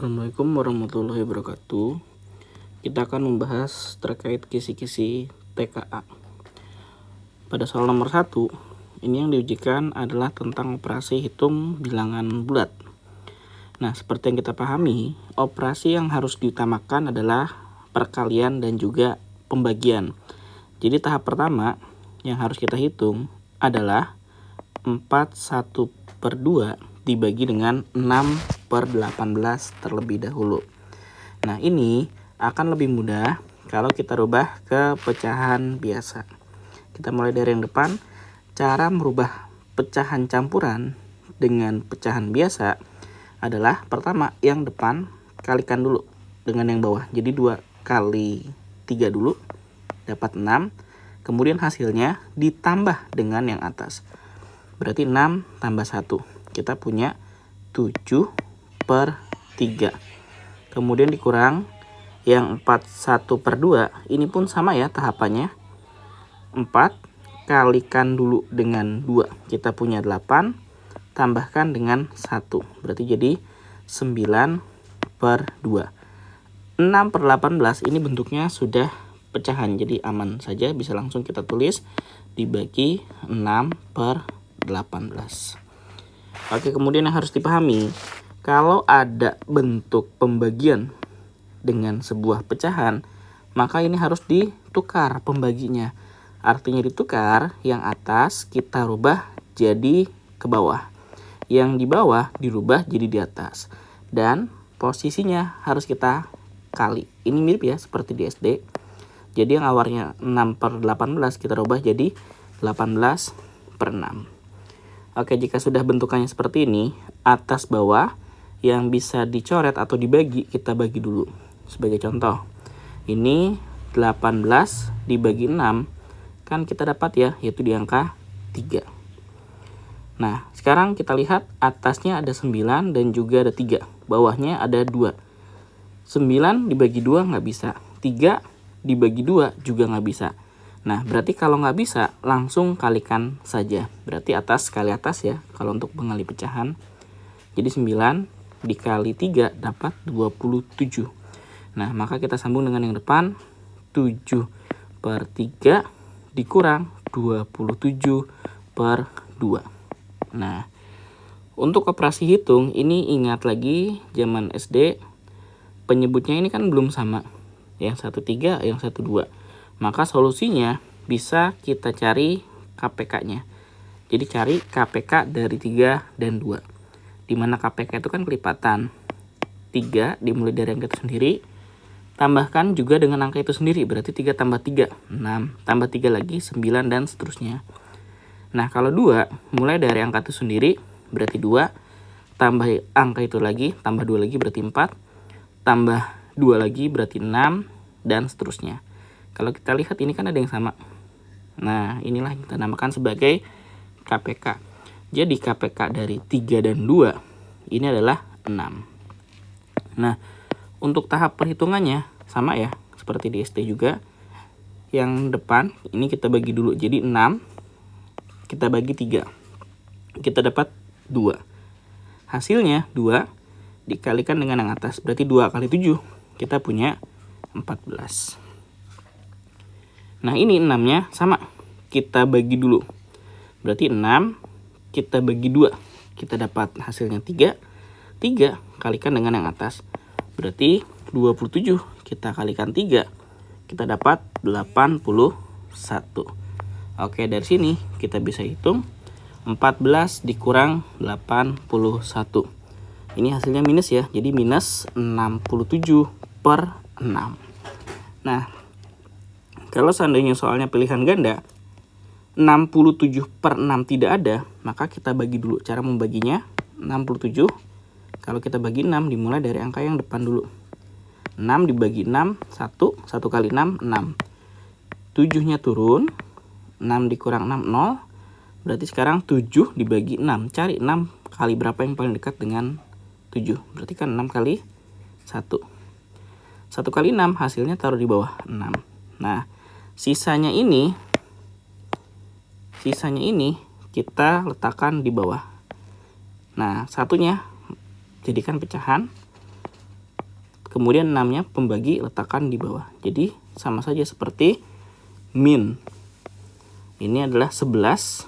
Assalamualaikum warahmatullahi wabarakatuh. Kita akan membahas terkait kisi-kisi TKA. Pada soal nomor 1, ini yang diujikan adalah tentang operasi hitung bilangan bulat. Nah, seperti yang kita pahami, operasi yang harus diutamakan adalah perkalian dan juga pembagian. Jadi tahap pertama yang harus kita hitung adalah 41/2 dibagi dengan 6/18 terlebih dahulu. Nah, ini akan lebih mudah kalau kita rubah ke pecahan biasa. Kita mulai dari yang depan. Cara merubah pecahan campuran dengan pecahan biasa adalah pertama yang depan kalikan dulu dengan yang bawah. Jadi 2 kali 3 dulu dapat 6. Kemudian hasilnya ditambah dengan yang atas. Berarti 6 tambah 1. Kita punya 7/3. Kemudian dikurang yang 41/2. Ini pun sama ya tahapannya. 4 kalikan dulu dengan 2. Kita punya 8. Tambahkan dengan 1. Berarti jadi 9/2. 6/18 ini bentuknya sudah pecahan. Jadi aman saja, bisa langsung kita tulis dibagi 6/18. Oke, kemudian yang harus dipahami, kalau ada bentuk pembagian dengan sebuah pecahan, maka ini harus ditukar pembaginya. Artinya ditukar, yang atas kita rubah jadi ke bawah. Yang di bawah dirubah jadi di atas. Dan posisinya harus kita kali. Ini mirip ya seperti di SD. Jadi yang awalnya 6/18 kita rubah jadi 18/6. Oke, jika sudah bentukannya seperti ini, atas bawah yang bisa dicoret atau dibagi, kita bagi dulu. Sebagai contoh, ini 18 dibagi 6, kan kita dapat ya, yaitu di angka 3. Nah, sekarang kita lihat atasnya ada 9 dan juga ada 3. Bawahnya ada 2. 9 dibagi 2 nggak bisa. 3 dibagi 2 juga nggak bisa. Nah, berarti kalau nggak bisa, langsung kalikan saja. Berarti atas kali atas ya, kalau untuk mengali pecahan. Jadi 9 dikali 3 dapat 27. Nah, maka kita sambung dengan yang depan. 7/3 dikurang 27/2. Nah, untuk operasi hitung, ini ingat lagi zaman SD, penyebutnya ini kan belum sama. Yang 1/3, yang 1/2. Maka solusinya bisa kita cari KPK-nya. Jadi cari KPK dari 3 dan 2. Dimana KPK itu kan kelipatan. 3 dimulai dari angka itu sendiri. Tambahkan juga dengan angka itu sendiri. Berarti 3 tambah 3, 6. Tambah 3 lagi, 9 dan seterusnya. Nah, kalau 2 mulai dari angka itu sendiri. Berarti 2. Tambah angka itu lagi. Tambah 2 lagi berarti 4. Tambah 2 lagi berarti 6. Dan seterusnya. Kalau kita lihat ini kan ada yang sama. Nah, inilah yang kita namakan sebagai KPK. Jadi KPK dari 3 dan 2 ini adalah 6. Nah, untuk tahap perhitungannya sama ya, seperti di SD juga. Yang depan ini kita bagi dulu. Jadi 6 kita bagi 3. Kita dapat 2. Hasilnya 2 dikalikan dengan yang atas. Berarti 2 kali 7 kita punya 14. Nah, ini 6-nya sama. Kita bagi dulu. Berarti 6 kita bagi 2. Kita dapat hasilnya 3. 3 kalikan dengan yang atas. Berarti 27 kita kalikan 3. Kita dapat 81. Oke, dari sini kita bisa hitung 14 dikurang 81. Ini hasilnya minus ya. Jadi minus 67/6. Nah, kalau seandainya soalnya pilihan ganda, 67/6 tidak ada, maka kita bagi dulu. Cara membaginya, 67, kalau kita bagi 6, dimulai dari angka yang depan dulu. 6 dibagi 6, 1. 1 kali 6, 6. 7-nya turun, 6 dikurang 6, 0. Berarti sekarang 7 dibagi 6. Cari 6 kali berapa yang paling dekat dengan 7. Berarti kan 6 kali 1. 1 kali 6 hasilnya taruh di bawah 6. Nah, sisanya ini kita letakkan di bawah. Nah, satunya jadikan pecahan. kemudian 6-nya pembagi letakkan di bawah. Jadi sama saja seperti min. Ini adalah 11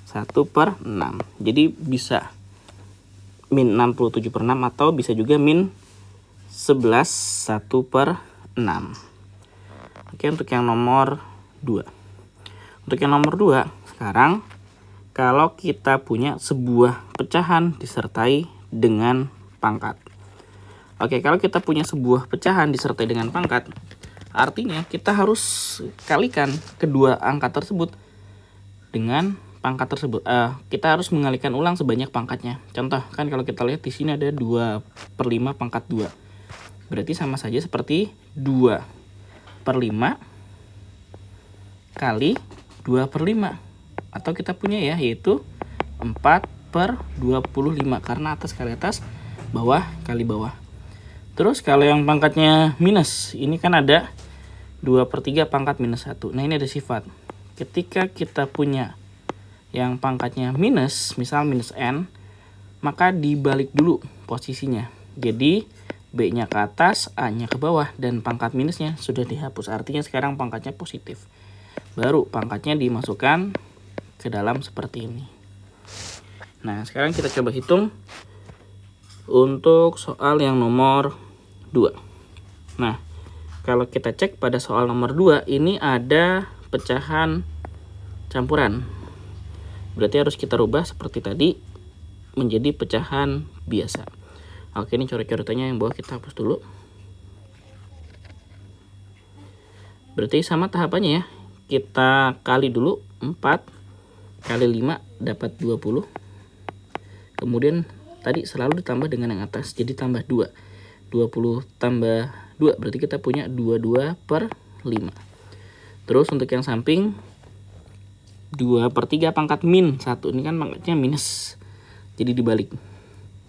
1/6. Jadi bisa min 67/6 atau bisa juga min 11 1/6. Oke, untuk yang nomor 2. Untuk yang nomor 2, sekarang kalau kita punya sebuah pecahan disertai dengan pangkat. Oke, kalau kita punya sebuah pecahan disertai dengan pangkat, artinya kita harus kalikan kedua angka tersebut dengan pangkat tersebut. Kita harus mengalikan ulang sebanyak pangkatnya. Contoh, kan kalau kita lihat di sini ada 2/5 pangkat 2. Berarti sama saja seperti 2/5 kali 2/5. Atau kita punya ya, yaitu 4/25. Karena atas kali atas, bawah kali bawah. Terus kalau yang pangkatnya minus, ini kan ada 2/3 pangkat minus 1. Nah, ini ada sifat. Ketika kita punya yang pangkatnya minus, misal minus n, maka dibalik dulu posisinya. Jadi B-nya ke atas, A-nya ke bawah, dan pangkat minusnya sudah dihapus. Artinya sekarang pangkatnya positif. Baru pangkatnya dimasukkan ke dalam seperti ini. Nah, sekarang kita coba hitung untuk soal yang nomor 2. Nah, kalau kita cek pada soal nomor 2, ini ada pecahan campuran. Berarti harus kita rubah seperti tadi menjadi pecahan biasa. Oke, ini coret-coretannya yang bawah kita hapus dulu. Berarti sama tahapannya ya. Kita kali dulu 4 kali 5 dapat 20. Kemudian tadi selalu ditambah dengan yang atas, jadi tambah 2. 20 tambah 2 berarti kita punya 22/5. Terus untuk yang samping 2/3 pangkat min 1. Ini kan pangkatnya minus, jadi dibalik.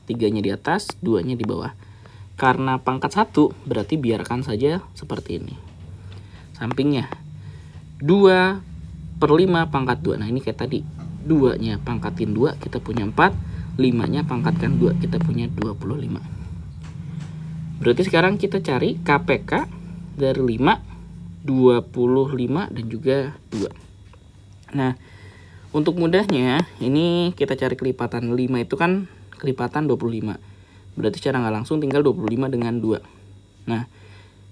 3-nya di atas, 2-nya di bawah. Karena pangkat 1 berarti biarkan saja seperti ini. Sampingnya 2/5 pangkat 2. Nah, ini kayak tadi, 2-nya pangkatin 2 kita punya 4, 5-nya pangkatkan 2 kita punya 25. Berarti sekarang kita cari KPK dari 5, 25 dan juga 2. Nah, untuk mudahnya ini kita cari kelipatan 5 itu kan kelipatan 25. Berarti secara nggak langsung tinggal 25 dengan 2. Nah,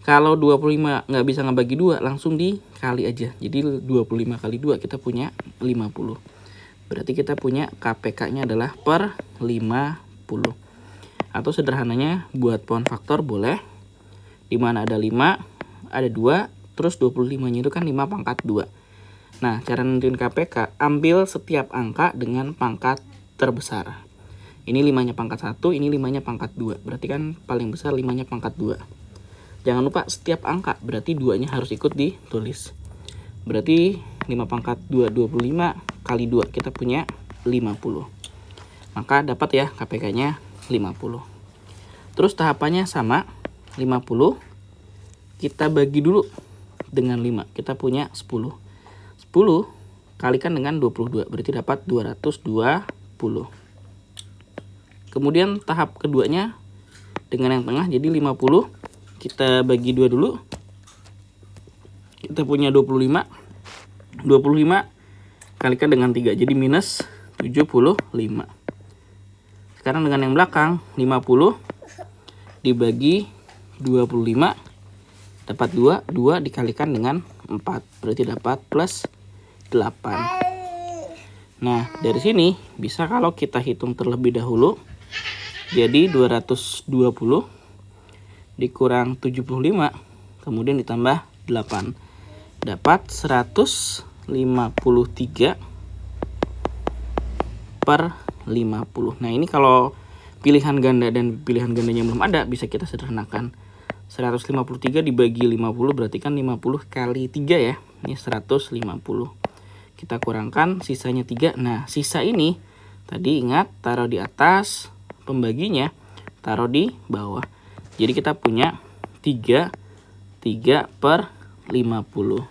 kalau 25 nggak bisa ngebagi 2, langsung dikali aja. Jadi 25 kali 2 kita punya 50. Berarti kita punya KPK-nya adalah per 50. Atau sederhananya buat pohon faktor boleh. Dimana ada 5, ada 2, terus 25-nya itu kan 5 pangkat 2. Nah, cara nentuin KPK, ambil setiap angka dengan pangkat terbesar. Ini 5-nya pangkat 1, ini 5-nya pangkat 2. Berarti kan paling besar 5-nya pangkat 2. Jangan lupa setiap angka, berarti 2-nya harus ikut ditulis. Berarti 5 pangkat 2, 25 kali 2, kita punya 50. Maka dapat ya KPK-nya 50. Terus tahapannya sama, 50 kita bagi dulu dengan 5, kita punya 10. 10 kalikan dengan 22, berarti dapat 220. Kemudian tahap keduanya dengan yang tengah, jadi 50 kita bagi 2 dulu. Kita punya 25. 25 kalikan dengan 3, jadi minus 75. Sekarang dengan yang belakang, 50 dibagi 25 dapat 2, 2 dikalikan dengan 4, berarti dapat plus 8. Nah, dari sini bisa kalau kita hitung terlebih dahulu, jadi 220 dikurang 75, kemudian ditambah 8, dapat 153/50. Nah, ini kalau pilihan ganda dan pilihan gandanya belum ada, bisa kita sederhanakan. 153 dibagi 50 berarti kan 50 kali 3 ya. Ini 150. Kita kurangkan sisanya 3. Nah, sisa ini tadi ingat taruh di atas, pembaginya taruh di bawah. Jadi kita punya 3/50.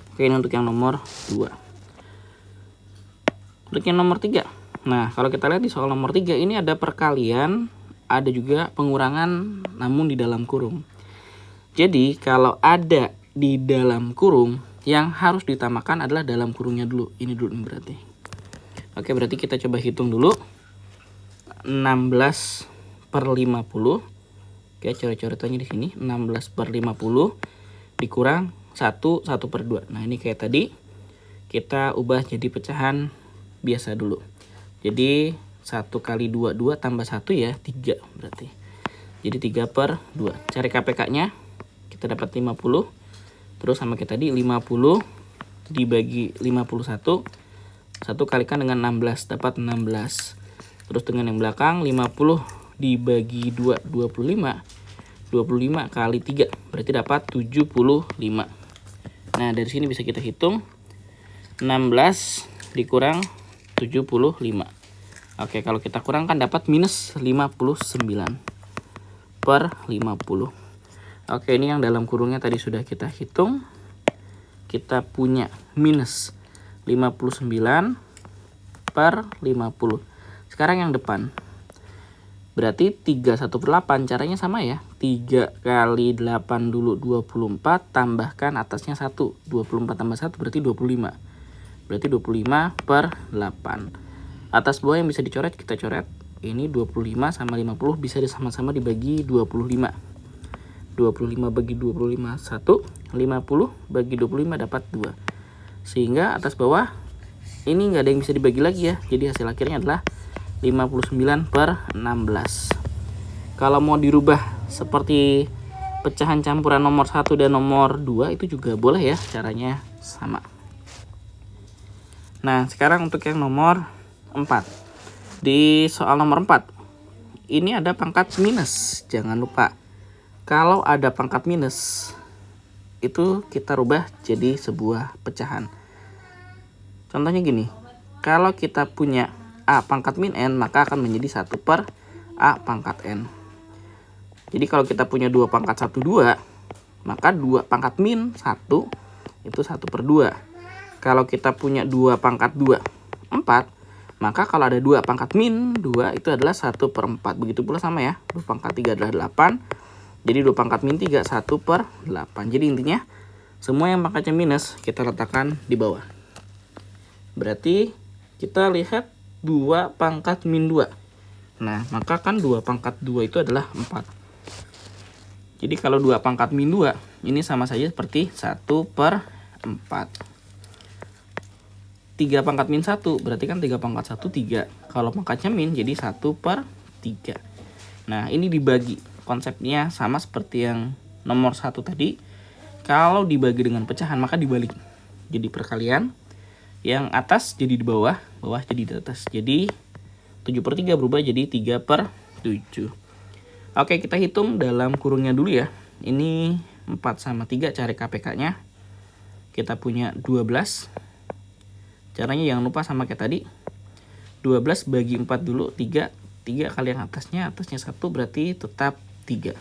Oke, ini untuk yang nomor 2. Untuk yang nomor 3. Nah, kalau kita lihat di soal nomor 3 ini ada perkalian ada juga pengurangan namun di dalam kurung. Jadi kalau ada di dalam kurung, yang harus ditambahkan adalah dalam kurungnya dulu. Ini dulu nih berarti. Oke, berarti kita coba hitung dulu. 16/50. Oke, coret-coretannya di sini. 16/50 dikurang 1/2. Nah, ini kayak tadi. Kita ubah jadi pecahan biasa dulu. Jadi 1 kali 2 tambah 1 ya 3 berarti. Jadi 3/2. Cari KPK-nya. Kita dapat 50. Terus sama kayak tadi 50 dibagi 51. 1 kalikan dengan 16 dapat 16. Terus dengan yang belakang 50 dibagi 2 25. 25 kali 3 berarti dapat 75. Nah, dari sini bisa kita hitung 16 dikurang 75. Oke, kalau kita kurangkan dapat minus 59/50. Oke, ini yang dalam kurungnya tadi sudah kita hitung. Kita punya minus 59/50. Sekarang yang depan. Berarti 31/8. Caranya sama ya. 3 kali 8 dulu 24. Tambahkan atasnya 1. 24 tambah 1 berarti 25. Berarti 25/8. Atas bawah yang bisa dicoret kita coret. Ini 25 sama 50 bisa sama-sama dibagi 25. 25 bagi 25 1, 50 bagi 25 dapat 2. Sehingga atas bawah ini nggak ada yang bisa dibagi lagi ya. Jadi hasil akhirnya adalah 59/16. Kalau mau dirubah seperti pecahan campuran nomor 1 dan nomor 2 itu juga boleh ya, caranya sama. Nah, sekarang untuk yang nomor 4. Di soal nomor 4 ini ada pangkat minus. Jangan lupa kalau ada pangkat minus, itu kita rubah jadi sebuah pecahan. Contohnya gini, kalau kita punya A pangkat min N, maka akan menjadi 1/A pangkat N. Jadi kalau kita punya 2 pangkat 1, 2, maka 2 pangkat min 1 itu 1/2. Kalau kita punya 2 pangkat 2, 4, maka kalau ada 2 pangkat min 2 itu adalah 1/4. Begitu pula sama ya, 2 pangkat 3 adalah 8. Jadi 2 pangkat min 3 1/8. Jadi intinya semua yang pangkatnya minus kita letakkan di bawah. Berarti kita lihat 2 pangkat min 2. Nah, maka kan 2 pangkat 2 itu adalah 4. Jadi kalau 2 pangkat min 2 ini sama saja seperti 1/4. 3 pangkat min 1 berarti kan 3 pangkat 1 3. Kalau pangkatnya min jadi 1/3. Nah, ini dibagi. Konsepnya sama seperti yang nomor 1 tadi. Kalau dibagi dengan pecahan maka dibalik. Jadi perkalian. Yang atas jadi di bawah, bawah jadi di atas. Jadi 7/3 berubah jadi 3/7. Oke, kita hitung dalam kurungnya dulu ya. Ini 4 sama 3 cari KPK-nya. Kita punya 12. Caranya jangan lupa sama kayak tadi. 12 bagi 4 dulu, 3. 3 kali yang atasnya 1 berarti tetap 3.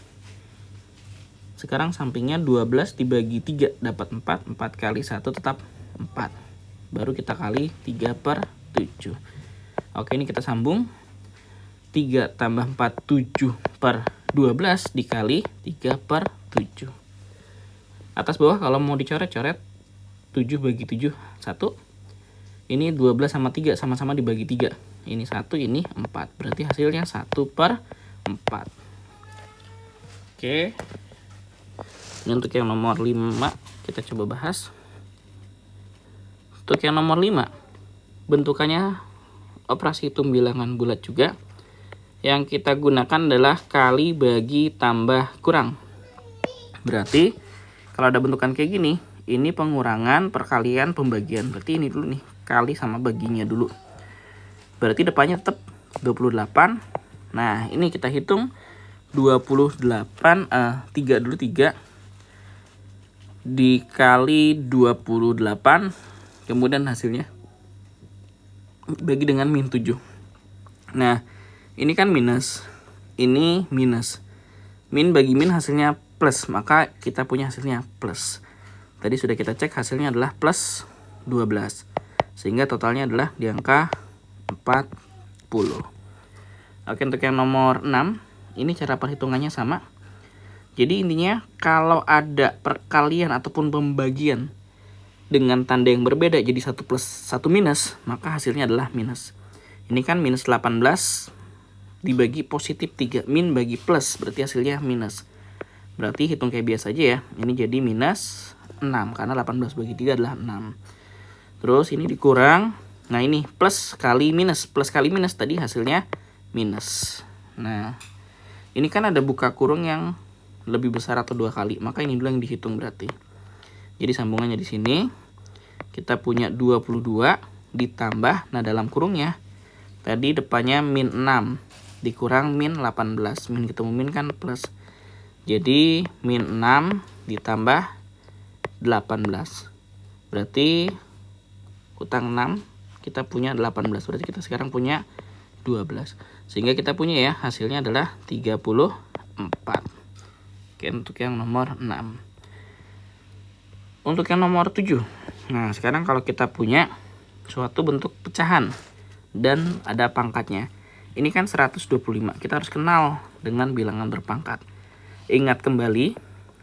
Sekarang sampingnya 12 dibagi 3 dapat 4. 4 kali 1 tetap 4. Baru kita kali 3/7. Oke, ini kita sambung. 3 tambah 4 7/12 dikali 3/7. Atas bawah kalau mau dicoret-coret 7 bagi 7 1. Ini 12 sama 3 sama-sama dibagi 3. Ini 1, ini 4. Berarti hasilnya 1/4. Oke. Ini untuk yang nomor 5 kita coba bahas. Untuk yang nomor 5 bentukannya operasi hitung bilangan bulat juga. Yang kita gunakan adalah kali bagi tambah kurang. Berarti kalau ada bentukan kayak gini, ini pengurangan, perkalian, pembagian. Berarti ini dulu nih, kali sama baginya dulu. Berarti depannya tetap 28. Nah, ini kita hitung 28, 3 dulu, 3 dikali 28, kemudian hasilnya bagi dengan min 7. Nah, ini kan minus, ini minus. Min bagi min hasilnya plus, maka kita punya hasilnya plus. Tadi sudah kita cek hasilnya adalah plus 12. Sehingga totalnya adalah di angka 40. Oke, untuk yang nomor 6, Ini cara perhitungannya sama. Jadi intinya kalau ada perkalian ataupun pembagian dengan tanda yang berbeda, jadi 1 plus 1 minus, maka hasilnya adalah minus. Ini kan minus 18 dibagi positif 3, min bagi plus, berarti hasilnya minus. Berarti hitung kayak biasa aja ya. Ini jadi minus 6 karena 18 bagi 3 adalah 6. Terus ini dikurang. Nah ini plus kali minus. Plus kali minus tadi hasilnya minus. Nah ini kan ada buka kurung yang lebih besar atau 2 kali. Maka ini dulu yang dihitung berarti. Jadi sambungannya di sini. Kita punya 22 ditambah. Nah dalam kurungnya. Tadi depannya min 6. Dikurang min 18. Min ketemu min kan plus. Jadi min 6 ditambah 18. Berarti utang 6. Kita punya 18, berarti kita sekarang punya 12. Sehingga kita punya ya, hasilnya adalah 34. Oke, untuk yang nomor 6. Untuk yang nomor 7. Nah, sekarang kalau kita punya suatu bentuk pecahan dan ada pangkatnya. Ini kan 125. Kita harus kenal dengan bilangan berpangkat. Ingat kembali,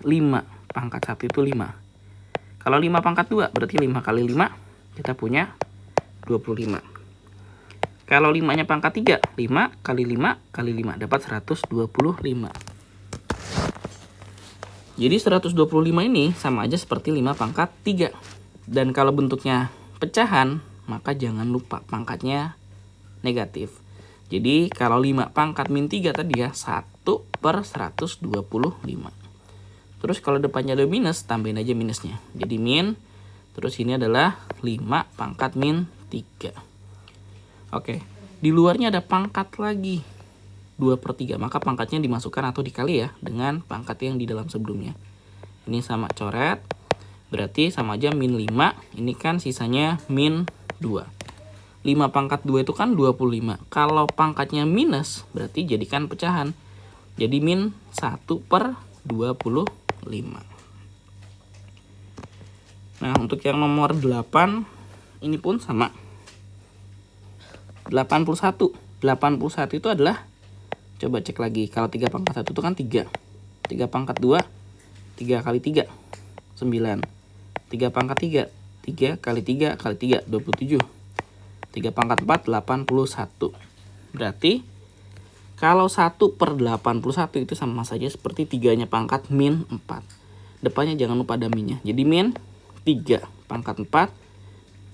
5 pangkat 1 itu 5. Kalau 5 pangkat 2, berarti 5 kali 5, kita punya 25. Kalau 5-nya pangkat 3, 5 kali 5 kali 5 dapat 125. Jadi 125 ini sama aja seperti 5 pangkat 3. Dan kalau bentuknya pecahan, maka jangan lupa pangkatnya negatif. Jadi kalau 5 pangkat min 3 tadi ya, 1/125. Terus kalau depannya ada minus, tambahin aja minusnya. Jadi min, terus ini adalah 5 pangkat min 3. Oke, di luarnya ada pangkat lagi 2/3, maka pangkatnya dimasukkan atau dikali ya dengan pangkat yang di dalam sebelumnya. Ini sama coret, berarti sama aja min 5, ini kan sisanya min 2. 5 pangkat 2 itu kan 25. Kalau pangkatnya minus, berarti jadikan pecahan. Jadi min 1/25. Nah, untuk yang nomor 8, ini pun sama. 81. 81 itu adalah, coba cek lagi. Kalau 3 pangkat 1 itu kan 3. 3 pangkat 2, 3 kali 3, 9. 3 pangkat 3, 3 kali 3 kali 3, 27. 3 pangkat 4, 81. Berarti, kalau 1/81 itu sama saja seperti 3-nya pangkat min 4. Depannya jangan lupa ada minnya. Jadi min 3 pangkat 4.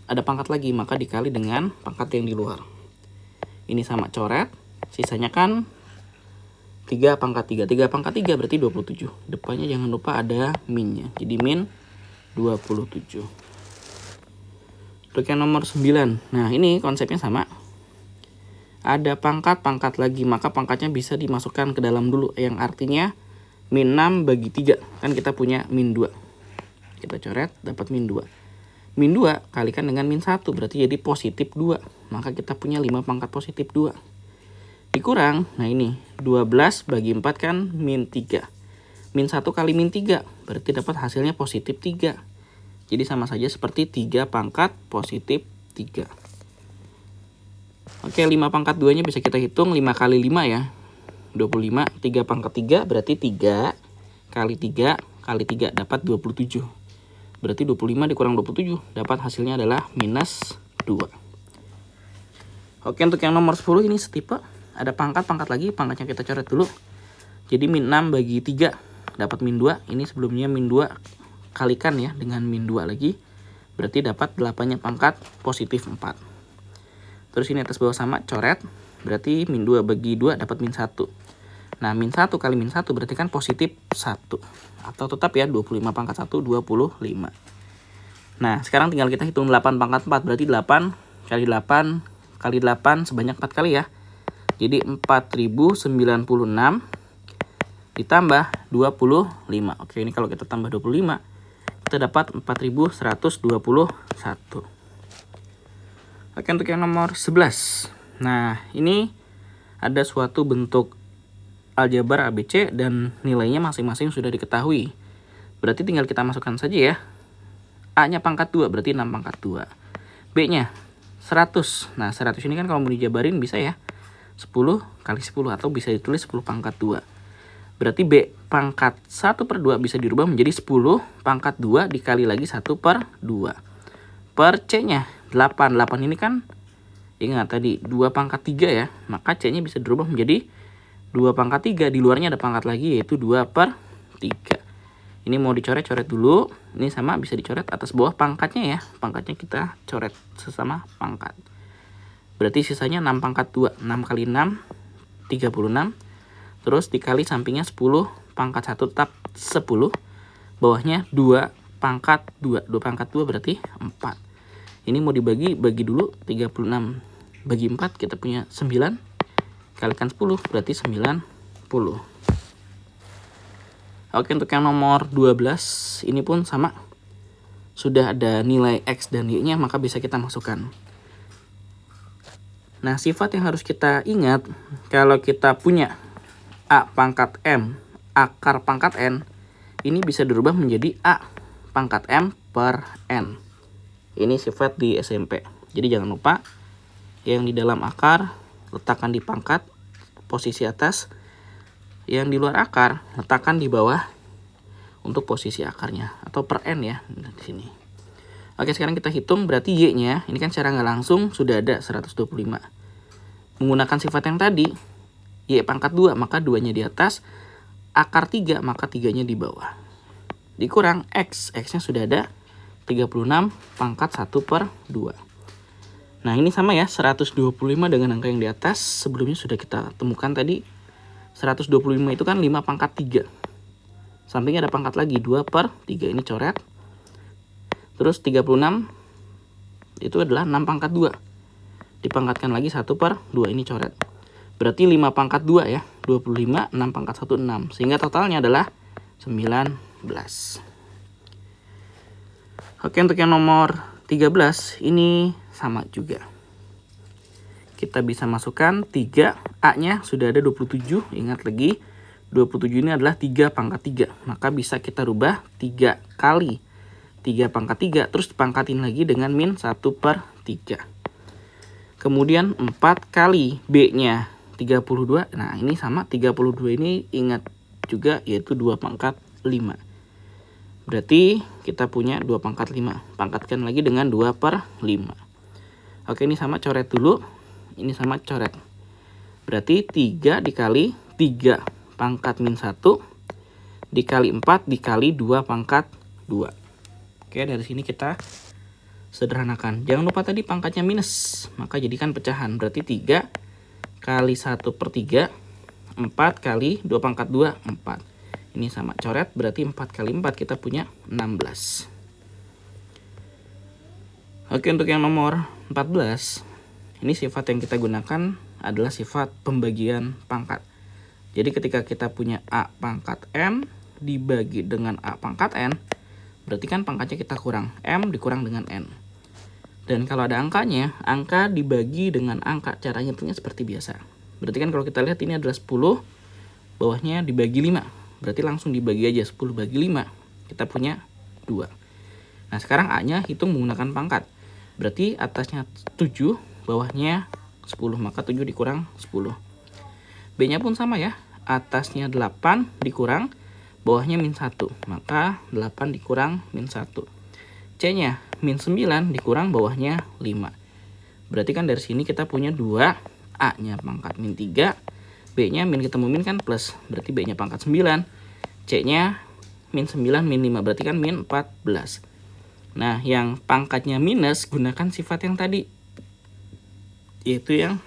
Ada pangkat lagi, maka dikali dengan pangkat yang di luar. Ini sama coret, sisanya kan 3 pangkat 3. 3 pangkat 3 berarti 27. Depannya jangan lupa ada minnya. Jadi min 27. Untuk yang nomor 9. Nah, ini konsepnya sama. Ada pangkat lagi, maka pangkatnya bisa dimasukkan ke dalam dulu. Yang artinya min 6 bagi 3. Kan kita punya min 2. Kita coret, dapat min 2. Min 2 kalikan dengan min 1, berarti jadi positif 2. Maka kita punya 5 pangkat positif 2. Dikurang, nah ini 12 bagi 4 kan min 3. Min 1 kali min 3, berarti dapat hasilnya positif 3. Jadi sama saja seperti 3 pangkat positif 3. Oke, 5 pangkat 2 nya bisa kita hitung 5 kali 5 ya. 25, 3 pangkat 3 berarti 3 kali 3 kali 3 dapat 27. Berarti 25 dikurang 27, dapat hasilnya adalah minus 2. Oke, untuk yang nomor 10 ini setipe. Ada pangkat lagi, pangkatnya kita coret dulu. Jadi min 6 bagi 3, dapat min 2. Ini sebelumnya min 2 kalikan ya dengan min 2 lagi. Berarti dapat 8-nya pangkat positif 4. Terus ini atas bawah sama, coret. Berarti min 2 bagi 2 dapat min 1. Nah, min 1 kali min 1 berarti kan positif 1. Atau tetap ya, 25 pangkat 1, 25. Nah, sekarang tinggal kita hitung 8 pangkat 4. Berarti 8 kali 8 kali 8 sebanyak 4 kali ya. Jadi 4096 ditambah 25. Oke, ini kalau kita tambah 25, kita dapat 4121. Oke, untuk yang nomor 11. Nah, ini ada suatu bentuk aljabar ABC dan nilainya masing-masing sudah diketahui. Berarti tinggal kita masukkan saja ya. A-nya pangkat 2, berarti 6 pangkat 2. B-nya 100. Nah, 100 ini kan kalau mau dijabarin bisa ya. 10 kali 10 atau bisa ditulis 10 pangkat 2. Berarti B pangkat 1/2 bisa dirubah menjadi 10 pangkat 2 dikali lagi 1/2. Per C-nya 8. 8 ini kan ingat tadi 2 pangkat 3 ya. Maka C-nya bisa dirubah menjadi 2 pangkat 3. Di luarnya ada pangkat lagi yaitu 2/3. Ini mau dicoret-coret dulu. Ini sama bisa dicoret atas bawah pangkatnya ya. Pangkatnya kita coret sesama pangkat. Berarti sisanya 6 pangkat 2. 6 kali 6 36. Terus dikali sampingnya 10 pangkat 1 tetap 10. Bawahnya 2 pangkat 2. 2 pangkat 2 berarti 4. Ini mau bagi dulu 36. Bagi 4 kita punya 9. Kalikan 10 berarti 90. Oke, untuk yang nomor 12 ini pun sama. Sudah ada nilai X dan Y-nya maka bisa kita masukkan. Nah, sifat yang harus kita ingat kalau kita punya A pangkat M akar pangkat N, ini bisa dirubah menjadi A pangkat M per N. Ini sifat di SMP. Jadi jangan lupa yang di dalam akar letakkan di pangkat posisi atas, yang di luar akar letakkan di bawah untuk posisi akarnya atau per N ya di sini. Oke, sekarang kita hitung berarti Y-nya ini kan secara nggak langsung sudah ada 125. Menggunakan sifat yang tadi Y pangkat 2, maka 2-nya di atas. Akar 3, maka 3-nya di bawah. Dikurang X. X-nya sudah ada 36 pangkat 1/2. Nah, ini sama ya, 125 dengan angka yang di atas. Sebelumnya sudah kita temukan tadi. 125 itu kan 5 pangkat 3. Sampingnya ada pangkat lagi, 2/3. Ini coret. Terus 36 itu adalah 6 pangkat 2. Dipangkatkan lagi 1/2. Ini coret. Berarti 5 pangkat 2 ya. 25, 6 pangkat 1, 6. Sehingga totalnya adalah 19. Oke, untuk yang nomor 13 ini sama juga. Kita bisa masukkan 3. A-nya sudah ada 27. Ingat lagi 27 ini adalah 3 pangkat 3. Maka bisa kita rubah 3 kali 3 pangkat 3. Terus dipangkatin lagi dengan min 1/3. Kemudian 4 kali B-nya 32. Nah, ini sama 32 ini ingat juga yaitu 2 pangkat 5. Berarti kita punya 2 pangkat 5. Pangkatkan lagi dengan 2/5. Oke, ini sama coret dulu. Ini sama coret. Berarti 3 dikali 3 pangkat min 1 dikali 4 dikali 2 pangkat 2. Oke, dari sini kita sederhanakan. Jangan lupa tadi pangkatnya minus. Maka jadikan pecahan. Berarti 3 kali 1/3, 4 kali 2 pangkat 2, 4. Ini sama coret, berarti 4 kali 4 kita punya 16. Oke, untuk yang nomor 14, ini sifat yang kita gunakan adalah sifat pembagian pangkat. Jadi ketika kita punya A pangkat N dibagi dengan A pangkat N, berarti kan pangkatnya kita kurang, M dikurang dengan N. Dan kalau ada angkanya, angka dibagi dengan angka, caranya hitungnya seperti biasa. Berarti kan kalau kita lihat ini adalah 10, bawahnya dibagi 5. Berarti langsung dibagi aja 10 bagi 5. Kita punya 2. Nah, sekarang A-nya hitung menggunakan pangkat. Berarti atasnya 7, bawahnya 10. Maka 7 dikurang 10. B-nya pun sama ya. Atasnya 8 dikurang, bawahnya min 1. Maka 8 dikurang min 1. C-nya min 9 dikurang bawahnya 5. Berarti kan dari sini kita punya 2. A-nya pangkat min 3. B-nya min ketemu min kan plus. Berarti B-nya pangkat 9. C-nya min 9 min 5. Berarti kan min 14. Nah, yang pangkatnya minus gunakan sifat yang tadi. Yaitu yang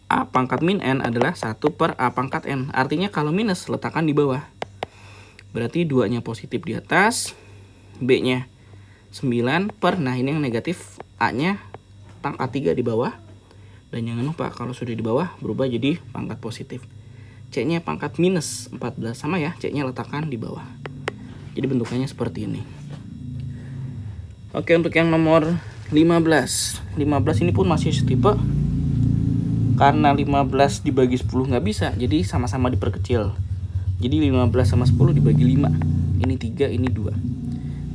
A pangkat min N adalah 1/A pangkat N. Artinya kalau minus letakkan di bawah. Berarti 2-nya positif di atas. B-nya 9 per, nah ini yang negatif, A-nya pangkat 3 di bawah. Dan jangan lupa kalau sudah di bawah berubah jadi pangkat positif. C-nya pangkat minus 14, sama ya, C-nya letakkan di bawah. Jadi bentukannya seperti ini. Oke, untuk yang nomor 15. 15 ini pun masih setipe. Karena 15 dibagi 10 nggak bisa, jadi sama-sama diperkecil. Jadi 15 sama 10 dibagi 5. Ini 3, ini 2.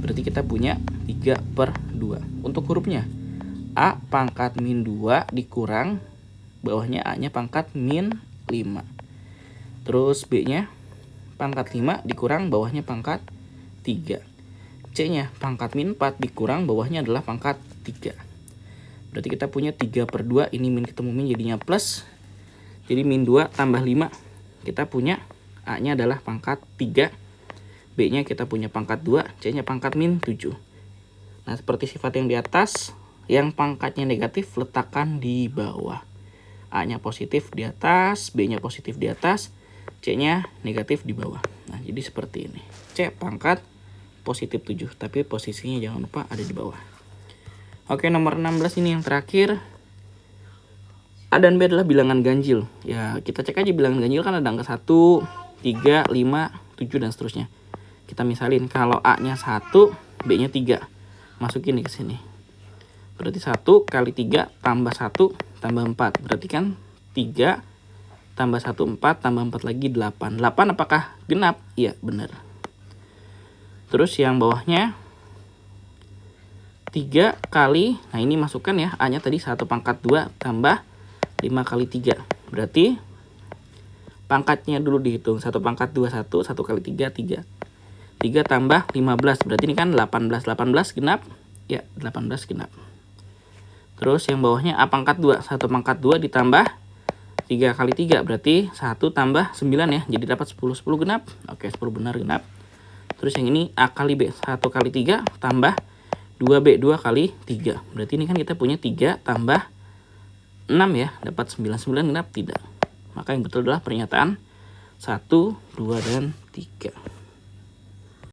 Berarti kita punya 3/2. Untuk hurufnya A pangkat min 2 dikurang bawahnya A-nya pangkat min 5. Terus B-nya pangkat 5 dikurang bawahnya pangkat 3. C-nya pangkat min 4 dikurang bawahnya adalah pangkat 3. Berarti kita punya 3/2, ini min ketemu min jadinya plus. Jadi min 2 tambah 5, kita punya A-nya adalah pangkat 3. B-nya kita punya pangkat 2, C-nya pangkat min 7. Nah, seperti sifat yang di atas, yang pangkatnya negatif letakkan di bawah. A-nya positif di atas, B-nya positif di atas, C-nya negatif di bawah. Nah, jadi seperti ini. C pangkat positif 7, tapi posisinya jangan lupa ada di bawah. Oke, nomor 16 ini yang terakhir. A dan B adalah bilangan ganjil. Ya, kita cek aja bilangan ganjil kan ada angka 1, 3, 5, 7, dan seterusnya. Kita misalin kalau A-nya 1, B-nya 3. Masukin nih ke sini. Berarti 1 kali 3 tambah 1 tambah 4. Berarti kan 3 tambah 1 4 tambah 4 lagi 8. 8 apakah genap? Iya, benar. Terus yang bawahnya 3 kali, nah ini masukkan ya, A-nya tadi 1 pangkat 2 tambah 5 kali 3. Berarti pangkatnya dulu dihitung. 1 pangkat 2 1, 1 kali 3 3. 3 tambah 15, berarti ini kan 18. 18 genap? Ya, 18 genap. Terus yang bawahnya A pangkat 2. 1 pangkat 2 ditambah 3 kali 3, berarti 1 tambah 9 ya. Jadi dapat 10. 10 genap? Oke, 10 benar genap. Terus yang ini A kali B. 1 kali 3 tambah 2B. 2 kali 3. Berarti ini kan kita punya 3 tambah 6 ya. Dapat 9. 9 genap? Tidak. Maka yang betul adalah pernyataan 1, 2, dan 3.